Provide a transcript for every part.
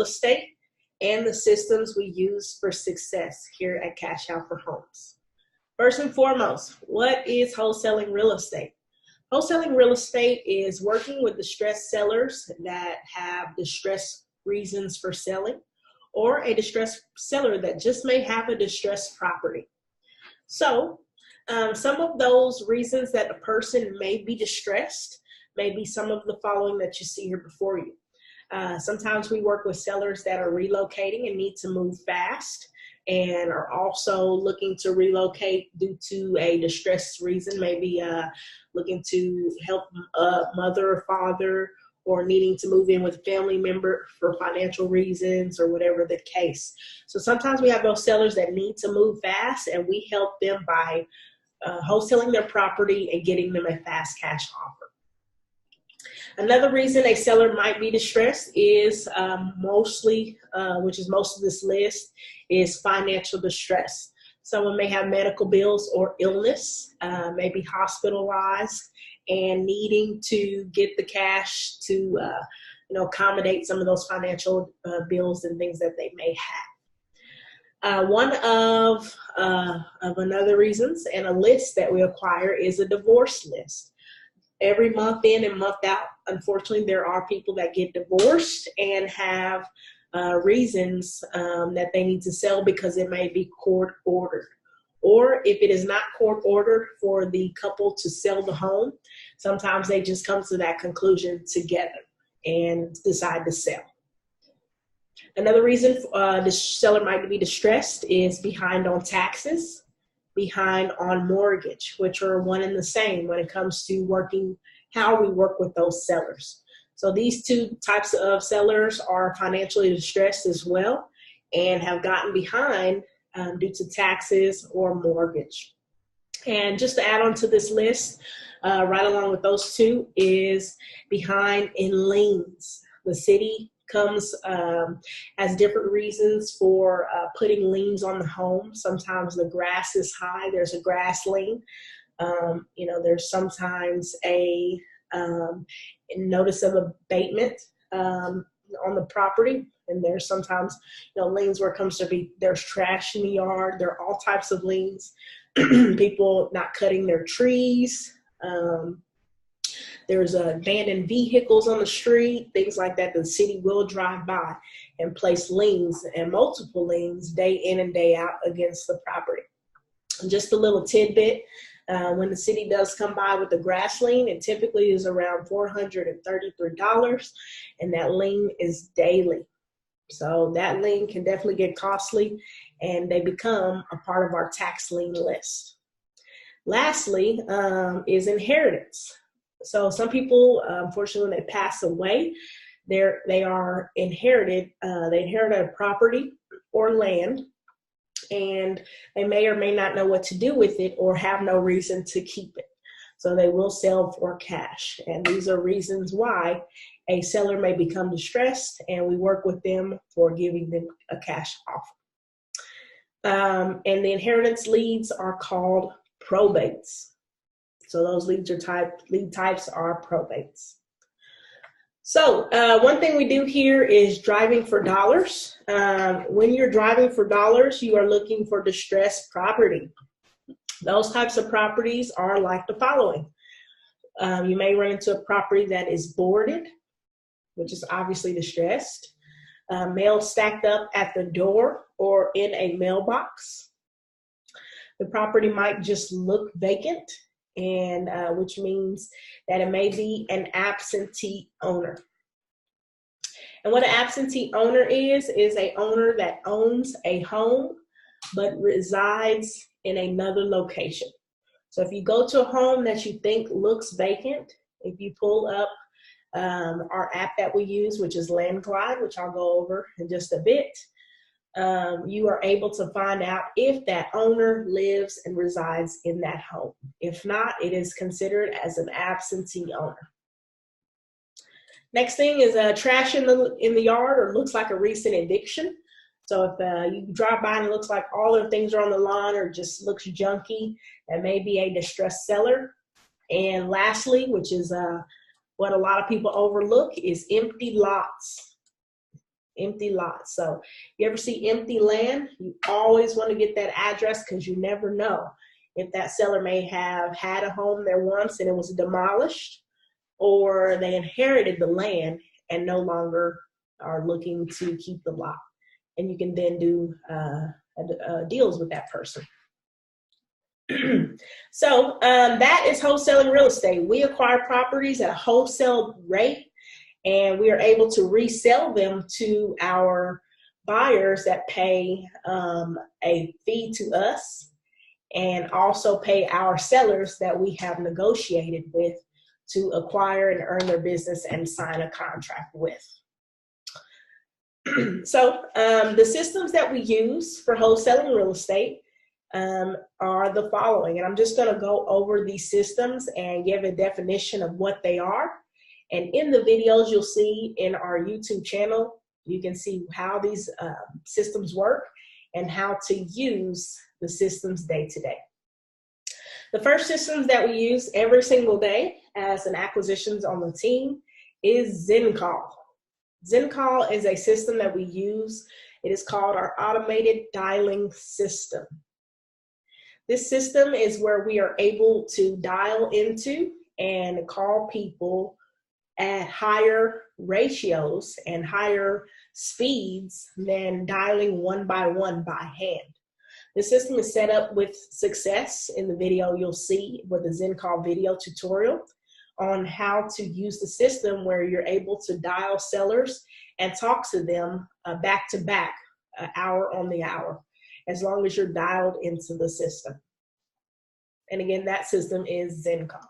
estate and the systems we use for success here at Cash Out for Homes. First and foremost, what is wholesaling real estate? Wholesaling real estate is working with distressed sellers that have distressed reasons for selling, or a distressed seller that just may have a distressed property. So some of those reasons that a person may be distressed may be some of the following that you see here before you. Sometimes we work with sellers that are relocating and need to move fast and are also looking to relocate due to a distressed reason, maybe looking to help a mother or father, or needing to move in with a family member for financial reasons, or whatever the case. So sometimes we have those sellers that need to move fast, and we help them by wholesaling their property and getting them a fast cash offer. Another reason a seller might be distressed is which is most of this list, is financial distress. Someone may have medical bills or illness, may be hospitalized, and needing to get the cash to accommodate some of those financial bills and things that they may have. One of another reasons and a list that we acquire is a divorce list. Every month in and month out, unfortunately, there are people that get divorced and have reasons that they need to sell because it may be court ordered. Or if it is not court ordered for the couple to sell the home, sometimes they just come to that conclusion together and decide to sell. Another reason the seller might be distressed is behind on taxes, behind on mortgage, which are one and the same when it comes to how we work with those sellers. So these two types of sellers are financially distressed as well and have gotten behind due to taxes or mortgage. And just to add on to this list, right along with those two, is behind in liens. The city has different reasons for putting liens on the home. Sometimes the grass is high, there's a grass lien. There's sometimes a notice of abatement on the property. And there's sometimes, liens where it comes to there's trash in the yard. There are all types of liens. People not cutting their trees. There's abandoned vehicles on the street, things like that. The city will drive by and place liens, and multiple liens, day in and day out against the property. And just a little tidbit, when the city does come by with the grass lien, it typically is around $433, and that lien is daily. So that lien can definitely get costly, and they become a part of our tax lien list. Lastly, is inheritance. So some people, unfortunately, when they pass away, they inherit a property or land, and they may or may not know what to do with it or have no reason to keep it. So they will sell for cash. And these are reasons why a seller may become distressed, and we work with them for giving them a cash offer. And the inheritance leads are called probates. So those lead types are probates. So one thing we do here is driving for dollars. When you're driving for dollars, you are looking for distressed property. Those types of properties are like the following. You may run into a property that is boarded, which is obviously distressed. Mail stacked up at the door or in a mailbox. The property might just look vacant, and which means that it may be an absentee owner. And what an absentee owner is an owner that owns a home but resides in another location. So if you go to a home that you think looks vacant, if you pull up our app that we use, which is Landglide, which I'll go over in just a bit, you are able to find out if that owner lives and resides in that home. If not, it is considered as an absentee owner. Next thing is trash in the yard, or looks like a recent eviction. So if you drive by and it looks like all their things are on the lawn or just looks junky, that may be a distressed seller. And lastly, which is what a lot of people overlook, is empty lots. empty lots. So you ever see empty land, you always want to get that address, because you never know if that seller may have had a home there once and it was demolished, or they inherited the land and no longer are looking to keep the lot. And you can then do deals with that person. So that is wholesaling real estate. We acquire properties at a wholesale rate, and we are able to resell them to our buyers that pay a fee to us, and also pay our sellers that we have negotiated with to acquire and earn their business and sign a contract with. So the systems that we use for wholesaling real estate are the following. And I'm just going to go over these systems and give a definition of what they are. And in the videos you'll see in our YouTube channel, you can see how these systems work and how to use the systems day to day. The first systems that we use every single day as an acquisitions on the team is ZenCall. ZenCall is a system that we use. It is called our automated dialing system. This system is where we are able to dial into and call people at higher ratios and higher speeds than dialing one by hand. The system is set up with success. In the video you'll see with the ZenCall video tutorial on how to use the system, where you're able to dial sellers and talk to them back to back, hour on the hour, as long as you're dialed into the system. And again, that system is ZenCall.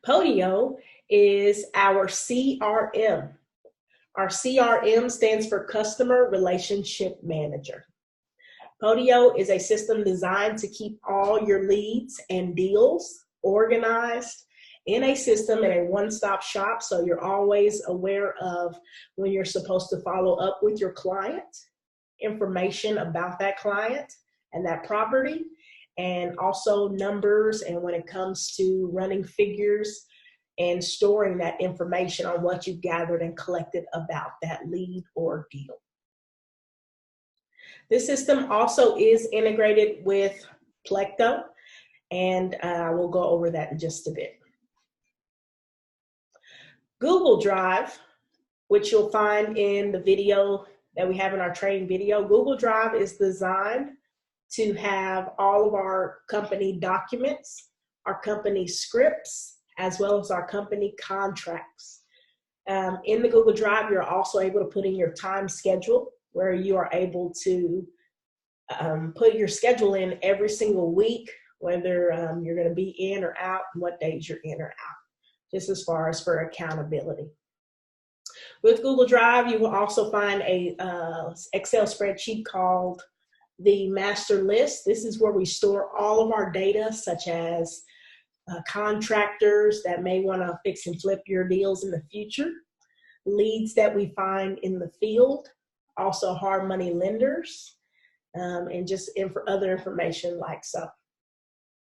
Podio is our CRM. Our CRM stands for Customer Relationship Manager. Podio is a system designed to keep all your leads and deals organized in a system, in a one-stop shop, so you're always aware of when you're supposed to follow up with your client, information about that client and that property, and also numbers, and when it comes to running figures and storing that information on what you've gathered and collected about that lead or deal. This system also is integrated with Plecto, and we'll go over that in just a bit. Google Drive, which you'll find in the video that we have in our training video. Google Drive is designed to have all of our company documents, our company scripts, as well as our company contracts. In the Google Drive, you're also able to put in your time schedule, where you are able to put your schedule in every single week, whether you're going to be in or out, and what days you're in or out, just as far as for accountability. With Google Drive, you will also find a Excel spreadsheet called the master list. This is where we store all of our data, such as contractors that may want to fix and flip your deals in the future, leads that we find in the field, also hard money lenders, and just other information like so.